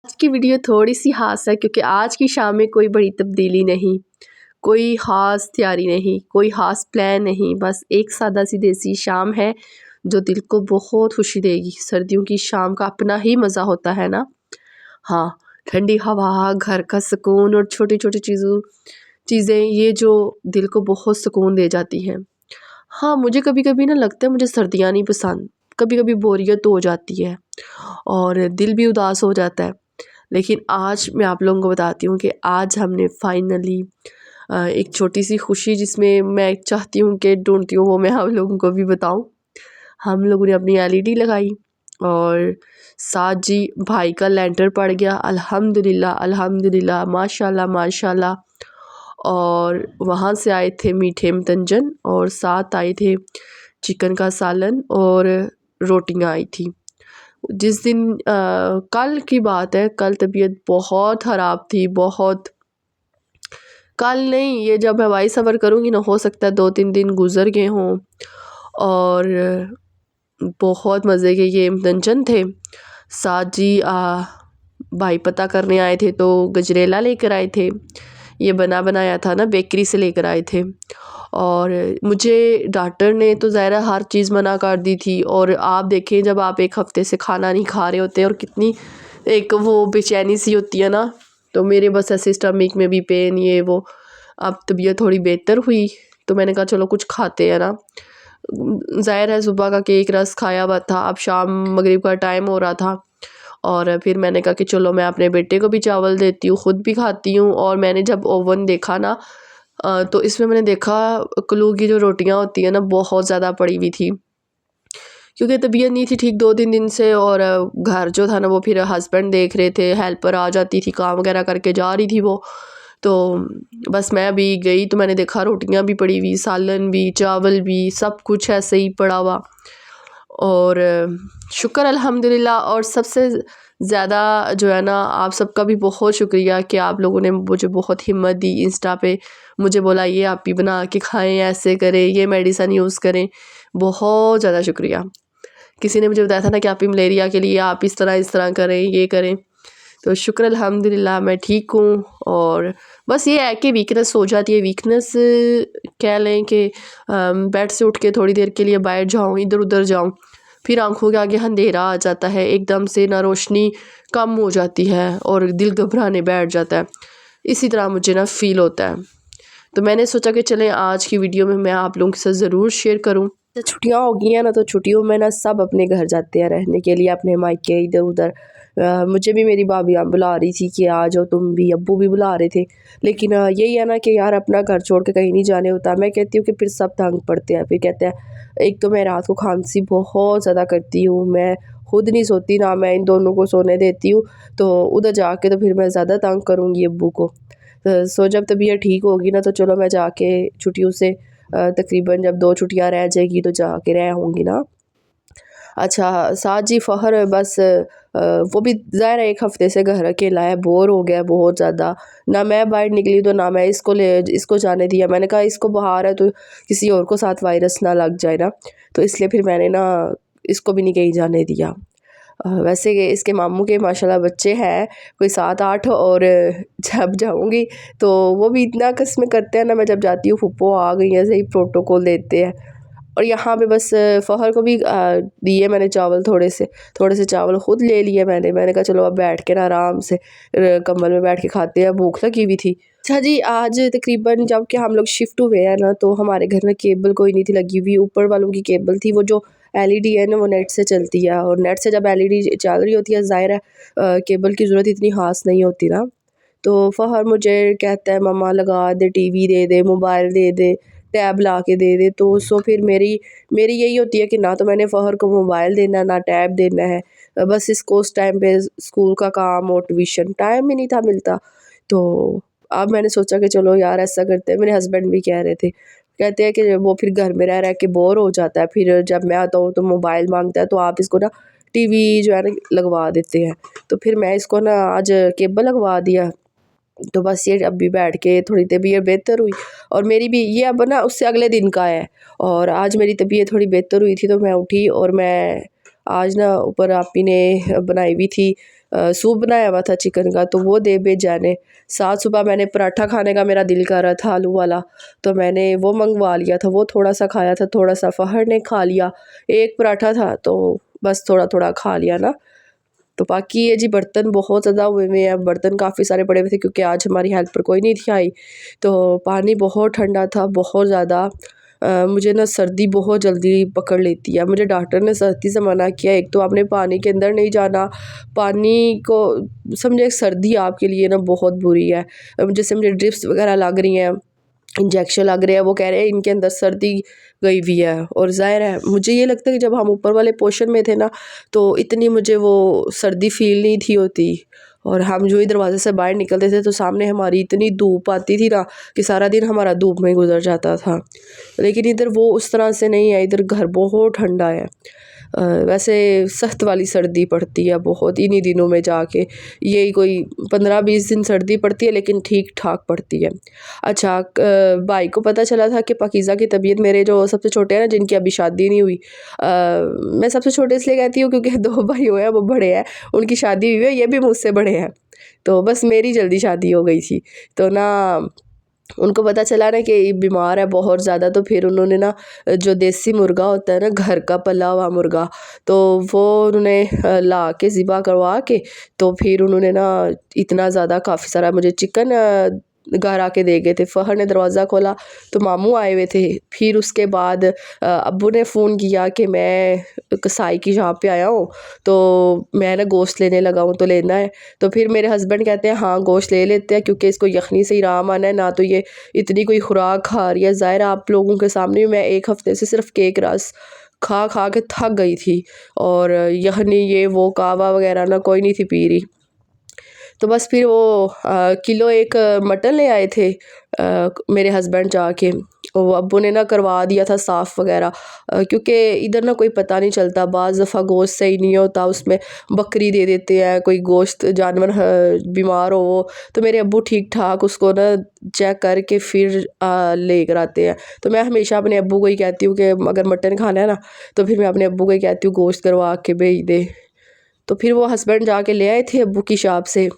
आज की वीडियो थोड़ी सी ख़ास है क्योंकि आज की शाम में कोई बड़ी तब्दीली नहीं, कोई ख़ास तैयारी नहीं, कोई ख़ास प्लान नहीं, बस एक सादा सी देसी शाम है जो दिल को बहुत खुशी देगी। सर्दियों की शाम का अपना ही मज़ा होता है ना। हाँ, ठंडी हवा, घर का सुकून और छोटी-छोटी चीज़ें ये जो दिल को बहुत सुकून दे जाती हैं। हाँ, मुझे कभी-कभी ना लगता है मुझे सर्दियाँ नहीं पसंद, कभी-कभी बोरियत हो जाती है और दिल भी उदास हो जाता है। लेकिन आज मैं आप लोगों को बताती हूँ कि आज हमने फाइनली एक छोटी सी खुशी जिसमें मैं चाहती हूँ कि ढूंढती हूँ वो मैं आप लोगों को भी बताऊँ। हम लोगों ने अपनी एलईडी लगाई और साथ जी भाई का लेंटर पड़ गया। अल्हम्दुलिल्लाह अल्हम्दुलिल्लाह माशाल्लाह माशाल्लाह। और वहाँ से आए थे मीठे मतंजन और साथ आए थे चिकन का सालन और रोटियां आई थी। जिस दिन कल की बात है, कल तबीयत बहुत ख़राब थी, बहुत। कल नहीं, ये जब हवाई सफ़र करूँगी ना हो सकता है 2-3 दिन गुज़र गए हों। और बहुत मज़े के ये व्यंजन थे। साथ जी भाई पता करने आए थे तो गजरेला लेकर आए थे। ये बना बनाया था ना, बेकरी से लेकर आए थे। और मुझे डॉक्टर ने तो ज़ाहिर हर चीज़ मना कर दी थी। और आप देखें जब आप एक हफ़्ते से खाना नहीं खा रहे होते और कितनी एक वो बेचैनी सी होती है ना। तो मेरे बस ऐसे स्टमक में भी पेन ये वो। अब तबीयत थोड़ी बेहतर हुई तो मैंने कहा चलो कुछ खाते हैं ना। ज़ाहिर है सुबह का केक रस खाया हुआ था, अब शाम मगरिब का टाइम हो रहा था। और फिर मैंने कहा कि चलो मैं अपने बेटे को भी चावल देती हूँ, ख़ुद भी खाती हूँ। और मैंने जब ओवन देखा ना तो इसमें मैंने देखा क्लू की जो रोटियां होती है ना बहुत ज़्यादा पड़ी हुई थी। क्योंकि तबीयत नहीं थी ठीक 2-3 दिन से। और घर जो था ना वो फिर हस्बैंड देख रहे थे, हेल्पर आ जाती थी, काम वगैरह करके जा रही थी वो। तो बस मैं भी गई तो मैंने देखा रोटियां भी पड़ी हुई, सालन भी, चावल भी, सब कुछ ऐसे ही पड़ा हुआ। और शुक्र अल्हम्दुलिल्लाह। और सबसे ज़्यादा जो है ना आप सबका भी बहुत शुक्रिया कि आप लोगों ने मुझे बहुत हिम्मत दी। इंस्टा पे मुझे बोला ये आप ही बना के खाएं, ऐसे करें, ये मेडिसिन यूज़ करें। बहुत ज़्यादा शुक्रिया। किसी ने मुझे बताया था ना कि आप ही मलेरिया के लिए आप इस तरह करें, ये करें। तो शुक्र अल्हम्दुलिल्लाह मैं ठीक हूँ। और बस ये है कि वीकनेस हो जाती है। वीकनेस कह लें कि बेड से उठ के थोड़ी देर के लिए बाहर जाऊँ, इधर उधर जाऊँ, फिर आंखों के आगे अंधेरा आ जाता है, एकदम से ना रोशनी कम हो जाती है और दिल घबराने बैठ जाता है। इसी तरह मुझे ना फ़ील होता है। तो मैंने सोचा कि चलें आज की वीडियो में मैं आप लोगों के साथ ज़रूर शेयर करूँ। जब छुट्टियाँ हो गई हैं ना तो छुट्टियों में ना सब अपने घर जाते हैं रहने के लिए, अपने मायके इधर उधर। मुझे भी मेरी भाभी बुला रही थी कि आ जाओ तुम भी, अब्बू भी बुला रहे थे। लेकिन यही है ना कि यार अपना घर छोड़ के कहीं नहीं जाने होता। मैं कहती हूँ कि फिर सब तंग पड़ते हैं। फिर कहते हैं एक तो मैं रात को खांसी बहुत ज़्यादा करती हूँ, मैं खुद नहीं सोती ना मैं इन दोनों को सोने देती हूँ। तो उधर जाके तो फिर मैं ज़्यादा तंग करूँगी अब्बू को। सो जब तबीयत ठीक होगी ना तो चलो मैं जाके छुट्टियों से तकरीबन जब 2 छुट्टियाँ रह जाएगी तो जाके रह आऊँगी ना। अच्छा साथ जी फ़हर बस वो भी ज़ाहिर है 1 हफ़्ते से घर अकेला है, बोर हो गया है बहुत ज़्यादा। ना मैं बाहर निकली तो ना मैं इसको जाने दिया। मैंने कहा इसको बुखार है तो किसी और को साथ वायरस ना लग जाए ना। तो इसलिए फिर मैंने ना इसको भी नहीं कहीं जाने दिया। वैसे ये इसके मामू के माशाल्लाह बच्चे हैं कोई 7-8। और जब जाऊँगी तो वो भी इतना कस्में करते हैं ना, मैं जब जाती हूँ फूफो आ गई हैं, ऐसे ही प्रोटोकॉल देते हैं। और यहाँ पे बस फ़हर को भी दिए मैंने चावल थोड़े से चावल ख़ुद ले लिए मैंने कहा चलो अब बैठ के ना आराम से कंबल में बैठ के खाते हैं, भूख लगी हुई थी। अच्छा जी आज तकरीबन जब कि हम लोग शिफ्ट हुए हैं ना तो हमारे घर में केबल कोई नहीं थी लगी हुई। ऊपर वालों की केबल थी, वो जो एलईडी है ना वो नेट से चलती है। और नेट से जब एलईडी चल रही होती है ज़ाहिर है केबल की ज़रूरत इतनी ख़ास नहीं होती ना। तो फ़हर मुझे कहता है मम्मा लगा दे, टीवी दे दे, मोबाइल दे दे, टैब ला के दे दे। तो सो फिर मेरी यही होती है कि ना तो मैंने फ़हर को मोबाइल देना ना टैब देना है। बस इसको उस टाइम पे स्कूल का काम और ट्यूशन टाइम ही नहीं था मिलता। तो अब मैंने सोचा कि चलो यार ऐसा करते हैं। मेरे हस्बैंड भी कह रहे थे, कहते हैं कि वो फिर घर में रह के बोर हो जाता है, फिर जब मैं आता हूँ तो मोबाइल मांगता है, तो आप इसको ना टीवी जो है ना लगवा देते हैं। तो फिर मैं इसको ना आज केबल लगवा दिया। तो बस ये अभी बैठ के थोड़ी तबीयत बेहतर हुई। और मेरी भी ये अब ना उससे अगले दिन का है। और आज मेरी तबीयत थोड़ी बेहतर हुई थी तो मैं उठी और मैं आज ना ऊपर आपी ने बनाई हुई थी सूप बनाया हुआ था चिकन का, तो वो दे भेजा ने। साथ सुबह मैंने पराठा खाने का मेरा दिल कर रहा था आलू वाला, तो मैंने वो मंगवा लिया था, वो थोड़ा सा खाया था, थोड़ा सा फ़हर ने खा लिया। एक पराठा था तो बस थोड़ा थोड़ा खा लिया ना। तो बाकी ये जी बर्तन बहुत ज़्यादा हुए हुए हैं, बर्तन काफ़ी सारे पड़े हुए थे क्योंकि आज हमारी हेल्पर कोई नहीं थी आई। तो पानी बहुत ठंडा था, बहुत ज़्यादा। मुझे ना सर्दी बहुत जल्दी पकड़ लेती है। मुझे डॉक्टर ने सर्दी से मना किया, एक तो आपने पानी के अंदर नहीं जाना, पानी को समझे सर्दी आपके लिए ना बहुत बुरी है। जैसे मुझे ड्रिप्स वगैरह लग रही हैं, इंजेक्शन लग रहे हैं, वो कह रहे हैं इनके अंदर सर्दी गई हुई है। और ज़ाहिर है मुझे ये लगता है कि जब हम ऊपर वाले पोर्शन में थे ना, तो इतनी मुझे वो सर्दी फील नहीं थी होती। और हम जो ही दरवाजे से बाहर निकलते थे तो सामने हमारी इतनी धूप आती थी ना कि सारा दिन हमारा धूप में गुजर जाता था। लेकिन इधर वो उस तरह से नहीं है, इधर घर बहुत ठंडा है। वैसे सख्त वाली सर्दी पड़ती है बहुत इन्हीं दिनों में जाके, यही कोई 15-20 दिन सर्दी पड़ती है लेकिन ठीक ठाक पड़ती है। अच्छा, भाई को पता चला था कि पाकीज़ा की तबीयत, मेरे जो सबसे छोटे हैं ना जिनकी अभी शादी नहीं हुई, मैं सबसे छोटे इसलिए कहती हूँ क्योंकि 2 भाई हुए हैं, वो बड़े हैं, उनकी शादी हुई है, ये भी मुझसे बड़े हैं। तो बस मेरी जल्दी शादी हो गई थी, तो ना उनको पता चला ना कि बीमार है बहुत ज़्यादा, तो फिर उन्होंने ना जो देसी मुर्गा होता है ना, घर का पला हुआ मुर्गा, तो वो उन्होंने ला के ज़िबा करवा के, तो फिर उन्होंने ना इतना ज़्यादा काफ़ी सारा मुझे चिकन घर आके दे गए थे। फ़हर ने दरवाज़ा खोला तो मामू आए हुए थे। फिर उसके बाद अब्बू ने फ़ोन किया कि मैं कसाई की शॉप पे आया हूँ, तो मैं ना गोश्त लेने लगा हूँ, तो लेना है। तो फिर मेरे हस्बैंड कहते हैं हाँ गोश्त ले लेते हैं, क्योंकि इसको यखनी से ही आराम आना है, ना तो ये इतनी कोई खुराक खा रही है। ज़ाहिर आप लोगों के सामने मैं 1 हफ़्ते से सिर्फ केक रस खा खा के थक गई थी, और यखनी ये वो कावा वगैरह ना कोई नहीं थी पी रही। तो बस फिर वो किलो 1 मटन ले आए थे मेरे हस्बैंड जाके, वो अब्बू ने ना करवा दिया था साफ़ वगैरह, क्योंकि इधर ना कोई पता नहीं चलता, बाज़ दफ़ा गोश्त सही नहीं होता, उसमें बकरी दे देते हैं, कोई गोश्त जानवर बीमार हो वो, तो मेरे अब्बू ठीक ठाक उसको ना चेक करके फिर लेकर आते हैं। तो मैं हमेशा अपने अब्बू को ही कहती हूँ कि अगर मटन खाना है ना, तो फिर मैं अपने अब्बू को ही कहती हूँ गोश्त करवा के भेज दे। तो फिर वो हस्बैंड जाके ले आए थे अब्बू की शॉप से,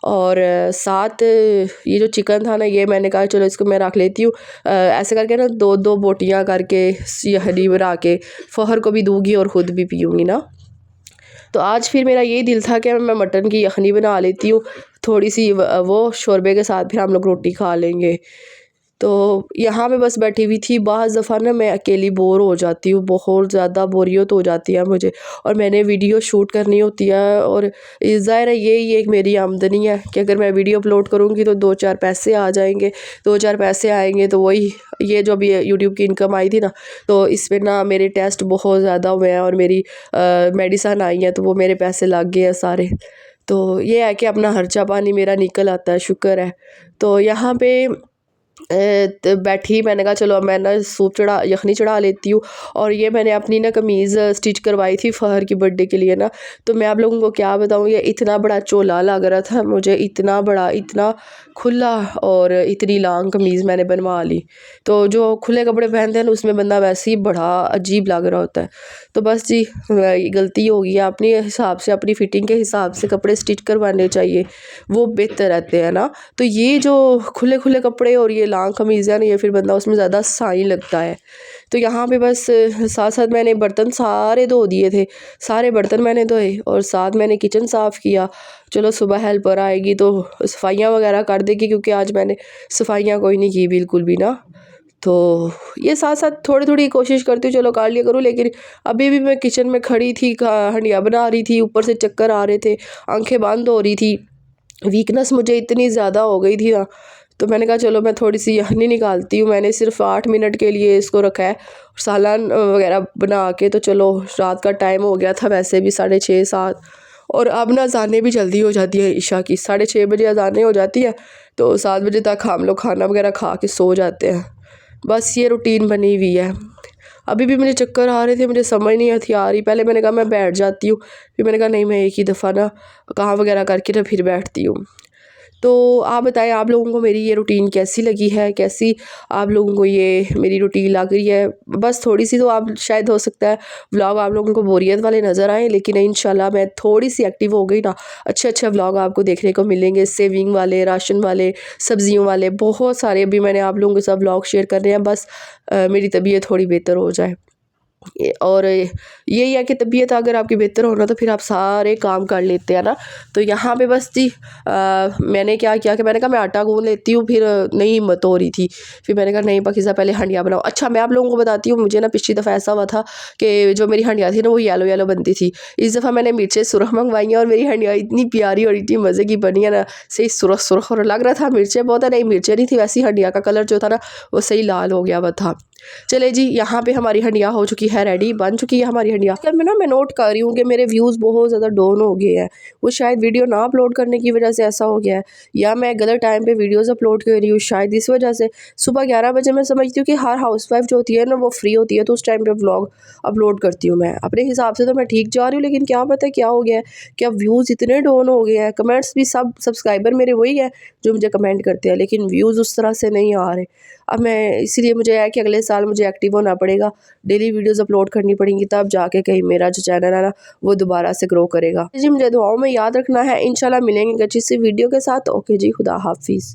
और साथ ये जो चिकन था ना, ये मैंने कहा चलो इसको मैं रख लेती हूँ, ऐसे करके ना 2-2 बोटियाँ करके यखनी बना के फ़हर को भी दूँगी और ख़ुद भी पीऊँगी ना। तो आज फिर मेरा यही दिल था कि मैं मटन की यखनी बना लेती हूँ, थोड़ी सी वो शोरबे के साथ फिर हम लोग रोटी खा लेंगे। तो यहाँ पे बस बैठी हुई थी, बाज़ दफ़ा ना मैं अकेली बोर हो जाती हूँ, बहुत ज़्यादा बोरियत हो जाती है मुझे, और मैंने वीडियो शूट करनी होती है, और ज़ाहिर है यही एक मेरी आमदनी है कि अगर मैं वीडियो अपलोड करूँगी तो 2-4 पैसे आ जाएंगे, 2-4 पैसे आएंगे तो वही, ये जो अभी यूट्यूब की इनकम आई थी ना, तो इस पर ना मेरे टेस्ट बहुत ज़्यादा हुए हैं और मेरी मेडिसन आई है, तो वो मेरे पैसे लग गए हैं सारे। तो ये है कि अपना खर्चा पानी मेरा निकल आता है, शुक्र है। तो यहाँ पे तो बैठी, मैंने कहा चलो अब मैं ना सूप चढ़ा यखनी चढ़ा लेती हूँ। और ये मैंने अपनी ना कमीज़ स्टिच करवाई थी फ़हर की बर्थडे के लिए ना, तो मैं आप लोगों को क्या बताऊँ, ये इतना बड़ा चोला लग रहा था मुझे, इतना बड़ा, इतना खुला, और इतनी लॉन्ग कमीज़ मैंने बनवा ली। तो जो खुले कपड़े पहनते हैं ना, उसमें बंदा वैसे ही बड़ा अजीब लग रहा होता है। तो बस जी गलती हो गई है, अपने हिसाब से, अपनी फ़िटिंग के हिसाब से कपड़े स्टिच करवाने चाहिए, वो बेहतर रहते हैं ना। तो ये जो खुले खुले कपड़े और ये लॉन्ग कमीज़ है ना, ये फिर बंदा उसमें ज़्यादा साई लगता है। तो यहाँ पे बस साथ साथ मैंने बर्तन सारे धो दिए थे, सारे बर्तन मैंने धोए, और साथ मैंने किचन साफ़ किया। चलो सुबह हेल्पर आएगी तो सफाइयाँ वगैरह कर देगी, क्योंकि आज मैंने सफाइयाँ कोई नहीं की बिल्कुल भी ना। तो ये साथ साथ थोड़ी थोड़ी कोशिश करती हूँ चलो कर लिया करूँ, लेकिन अभी भी मैं किचन में खड़ी थी, हंडिया बना रही थी, ऊपर से चक्कर आ रहे थे, आंखें बंद हो रही थी, वीकनेस मुझे इतनी ज़्यादा हो गई थी ना। तो मैंने कहा चलो मैं थोड़ी सी यखनी निकालती हूँ, मैंने सिर्फ 8 मिनट के लिए इसको रखा है, सालन वगैरह बना के। तो चलो रात का टाइम हो गया था वैसे भी 6:30-7, और अब ना अज़ानें भी जल्दी हो जाती है ईशा की, 6:30 बजे अज़ानें हो जाती है, तो 7 बजे तक हम लोग खाना वगैरह खा के सो जाते हैं। बस ये रूटीन बनी हुई है। अभी भी मुझे चक्कर आ रहे थे, मुझे समझ नहीं थी आ रही, पहले मैंने कहा मैं बैठ जाती हूँ, फिर मैंने कहा नहीं, मैं एक ही दफ़ा ना कहाँ वगैरह करके ना फिर बैठती हूँ। तो आप बताएं आप लोगों को मेरी ये रूटीन कैसी लगी है, कैसी आप लोगों को ये मेरी रूटीन लग रही है। बस थोड़ी सी तो आप शायद हो सकता है व्लॉग आप लोगों को बोरियत वाले नज़र आए, लेकिन इंशाल्लाह मैं थोड़ी सी एक्टिव हो गई ना, अच्छे अच्छे व्लॉग आपको देखने को मिलेंगे, सेविंग वाले, राशन वाले, सब्जियों वाले, बहुत सारे अभी मैंने आप लोगों के साथ व्लॉग शेयर कर रहे हैं। बस मेरी तबीयत थोड़ी बेहतर हो जाए। और यही है कि तबीयत अगर आपकी बेहतर हो ना तो फिर आप सारे काम कर लेते हैं ना। तो यहाँ पे बस जी मैंने क्या किया कि मैंने कहा मैं आटा गूंद लेती हूँ, फिर नहीं हिम्मत हो रही थी। फिर मैंने कहा नहीं पाकिज़ा पहले हंडिया बनाओ। अच्छा मैं आप लोगों को बताती हूँ, मुझे ना पिछली दफ़ा ऐसा हुआ था कि जो मेरी हंडिया थी ना वो येलो येलो बनती थी। इस दफ़ा मैंने मिर्चें सुरख मंगवाई हैं और मेरी हंडिया इतनी प्यारी और इतनी मज़े की बनी है ना, सही सुरख सुरख, और लग रहा था मिर्चें बहुत है, नहीं मिर्चें नहीं थी, वैसी हंडिया का कलर जो था ना वो सही लाल हो गया हुआ था। चले जी यहाँ पे हमारी हंडिया हो चुकी है रेडी, बन चुकी है हमारी हंडिया। कल मैं नोट कर रही हूँ कि मेरे व्यूज़ बहुत ज़्यादा डाउन हो गए हैं। वो शायद वीडियो ना अपलोड करने की वजह से ऐसा हो गया है, या मैं गलत टाइम पे वीडियोस अपलोड कर रही हूँ शायद इस वजह से। सुबह 11 बजे मैं समझती हूँ कि हर हाउसवाइफ जो होती है ना वो फ्री होती है, तो उस टाइम पे व्लॉग अपलोड करती हूँ मैं। अपने हिसाब से तो मैं ठीक जा रही हूँ, लेकिन क्या पता क्या हो गया है, क्या व्यूज़ इतने डाउन हो गए हैं। कमेंट्स भी सब सब्सक्राइबर मेरे वही है जो मुझे कमेंट करते हैं, लेकिन व्यूज़ उस तरह से नहीं आ रहे। अब मैं इसीलिए मुझे है कि अगले साल मुझे एक्टिव होना पड़ेगा, डेली वीडियोस अपलोड करनी पड़ेंगी, तब जाके कहीं मेरा जो चैनल है ना वो दोबारा से ग्रो करेगा। जी मुझे दुआओं में याद रखना है। इंशाल्लाह मिलेंगे अच्छी सी वीडियो के साथ। ओके जी, खुदा हाफिज़।